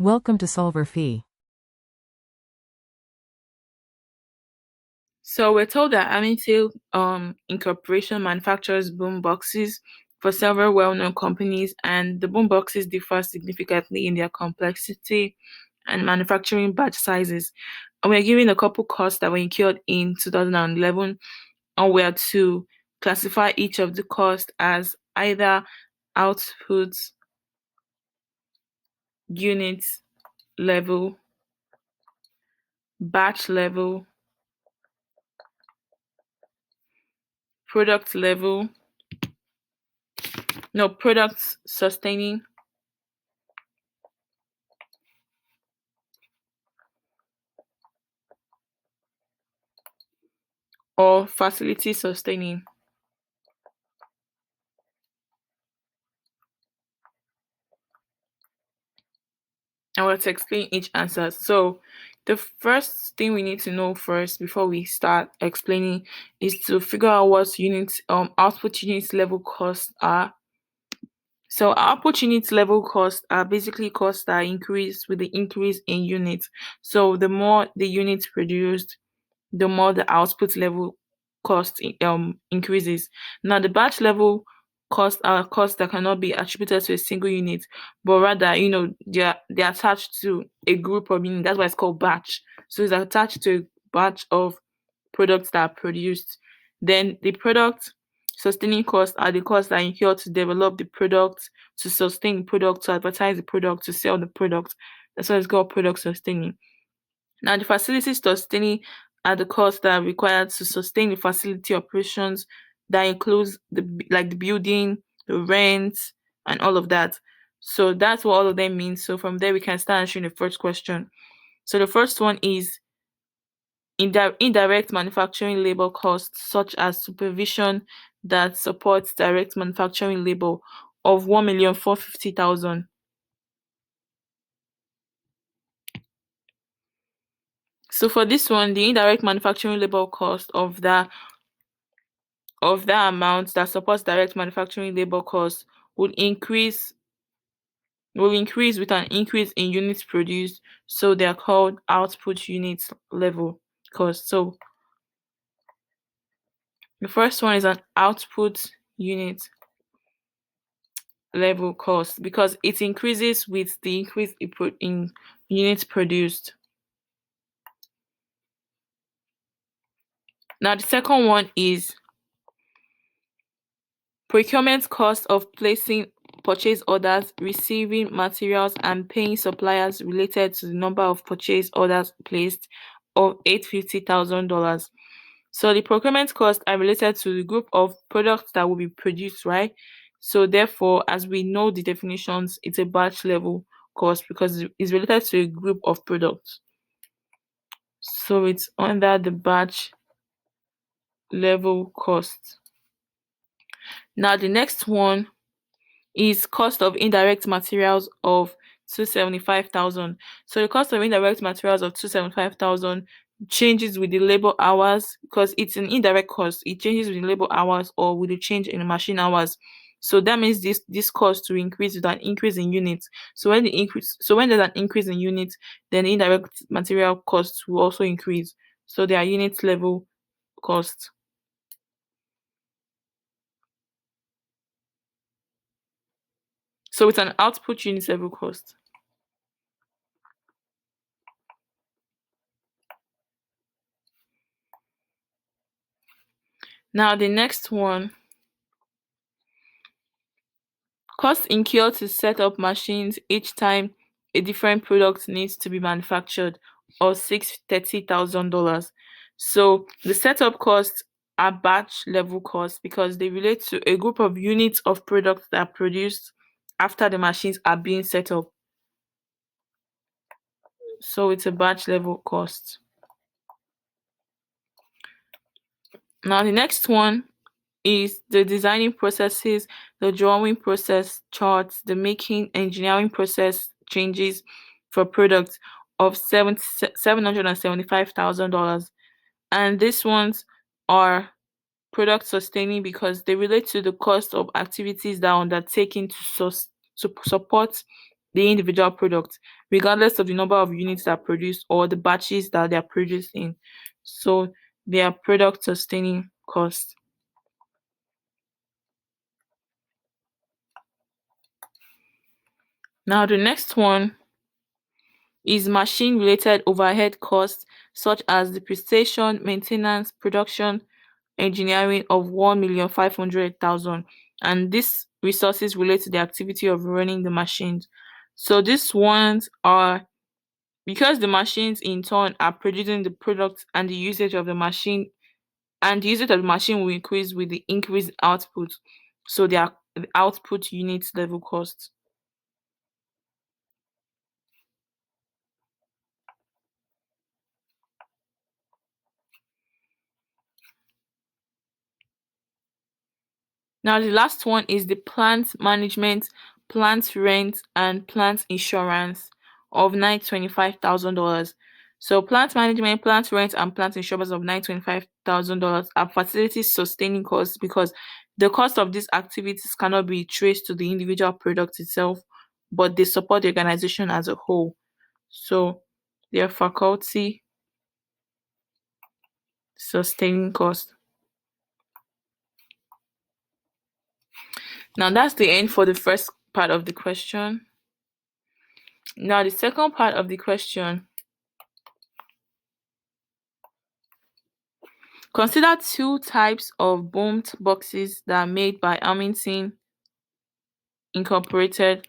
Welcome to solverfy. So we're told that Amityville Incorporation manufactures boom boxes for several well-known companies, and the boom boxes differ significantly in their complexity and manufacturing batch sizes. And we're given a couple costs that were incurred in 2011, and we are to classify each of the costs as either output unit level, batch level, product level, no, product sustaining, or facility sustaining. I want to explain each answer. So the first thing we need to know first before we start explaining is to figure out what output unit level costs are. So output unit level costs are basically costs that increase with the increase in units. So the more the units produced, the more the output level cost increases. Now the batch level costs are costs that cannot be attributed to a single unit, but rather, they're attached to a group of units. That's why it's called batch. So it's attached to a batch of products that are produced. Then the product sustaining costs are the costs that are incurred to develop the product, to sustain the product, to advertise the product, to sell the product. That's why it's called product sustaining. Now, the facility sustaining are the costs that are required to sustain the facility operations. That includes the building, the rent, and all of that. So that's what all of them mean. So from there, we can start answering the first question. So the first one is indirect manufacturing labor costs, such as supervision that supports direct manufacturing labor of 1,450,000. So for this one, the indirect manufacturing labor cost of that amount that supports direct manufacturing labor costs will increase with an increase in units produced, so they are called output unit level cost. So the first one is an output unit level cost because it increases with the increase in units produced. Now the second one is procurement cost of placing purchase orders, receiving materials, and paying suppliers related to the number of purchase orders placed of $850,000. So the procurement costs are related to the group of products that will be produced, right? So therefore, as we know the definitions, it's a batch level cost because it's related to a group of products. So it's under the batch level cost. Now the next one is cost of indirect materials of 275,000. So the cost of indirect materials of 275,000 changes with the labor hours because it's an indirect cost. It changes with the labor hours or with the change in the machine hours. So that means this cost will increase with an increase in units. So when there's an increase in units, then the indirect material costs will also increase. So they are unit level costs. So it's an output unit level cost. Now the next one, costs incurred to set up machines each time a different product needs to be manufactured, or $630,000. So the setup costs are batch level costs because they relate to a group of units of products that are produced after the machines are being set up. So it's a batch level cost. Now the next one is the designing processes, the drawing process charts, the making engineering process changes for products of $775,000. And these ones are product sustaining because they relate to the cost of activities that are undertaken to support the individual product, regardless of the number of units that are produced or the batches that they are produced in. So they are product sustaining costs. Now the next one is machine related overhead costs such as depreciation, maintenance, production, engineering of 1,500,000, and these resources relate to the activity of running the machines. So these ones are because the machines in turn are producing the product, and the usage of the machine will increase with the increased output. So they are the output unit level costs. Now, the last one is the plant management, plant rent, and plant insurance of $925,000. So, plant management, plant rent, and plant insurance of $925,000 are facility sustaining costs because the cost of these activities cannot be traced to the individual product itself, but they support the organization as a whole. So, they are faculty sustaining costs. Now, that's the end for the first part of the question. Now, the second part of the question: consider two types of boomed boxes that are made by Hamilton Incorporated.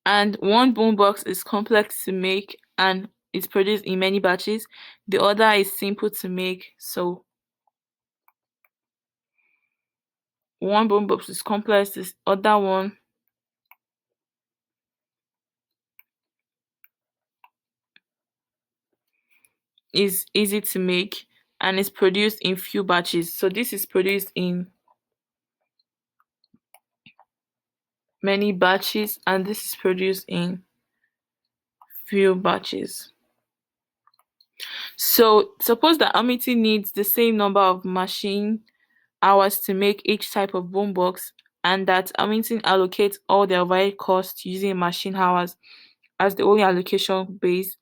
And one boom box is complex to make and is produced in many batches. The other is simple to make. So, one boom box is complex, this other one is easy to make and is produced in few batches. So, this is produced in many batches and this is produced in few batches. So suppose that Amity needs the same number of machine hours to make each type of boom box, and that Hamilton allocates all the overhead costs using machine hours as the only allocation base.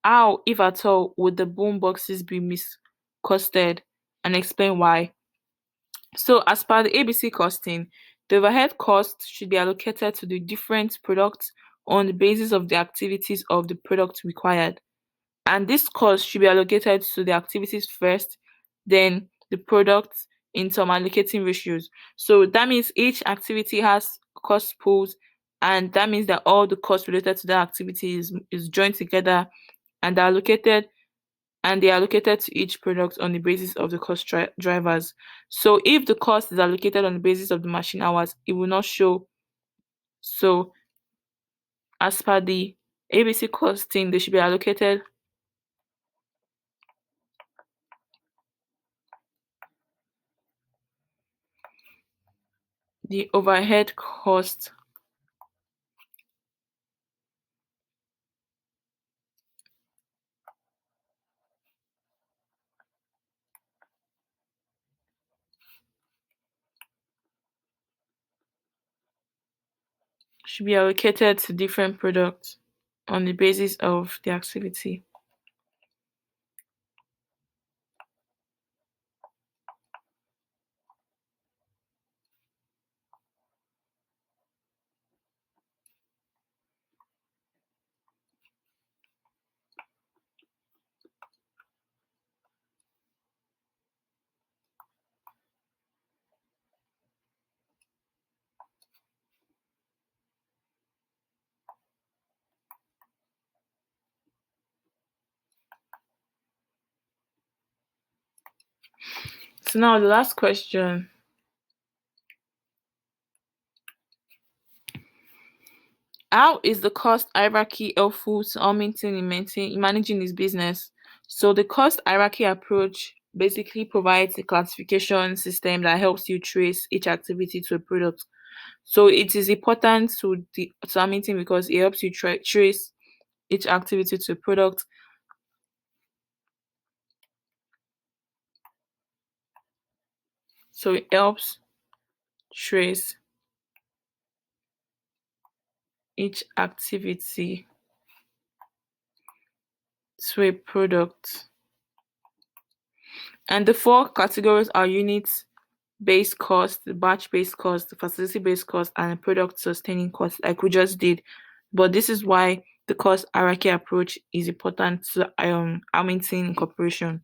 How, if at all, would the boom boxes be miscosted, and explain why? So as per the ABC costing, the overhead cost should be allocated to the different products on the basis of the activities of the product required. And this cost should be allocated to the activities first, then the products in some allocating ratios. So that means each activity has cost pools, and that means that all the costs related to that activity is joined together and they are allocated to each product on the basis of the cost drivers. So if the cost is allocated on the basis of the machine hours, it will not show. So as per the ABC costing, they should be allocated the overhead cost should be allocated to different products on the basis of the activity. So now the last question. How is the cost hierarchy helpful to Hamilton in managing his business? So the cost hierarchy approach basically provides a classification system that helps you trace each activity to a product. So it is important to Hamilton because it helps you trace each activity to a product. So it helps trace each activity to a product. And the four categories are units based cost, batch based cost, facility based cost, and product sustaining cost, like we just did. But this is why the cost hierarchy approach is important to Hamilton Corporation.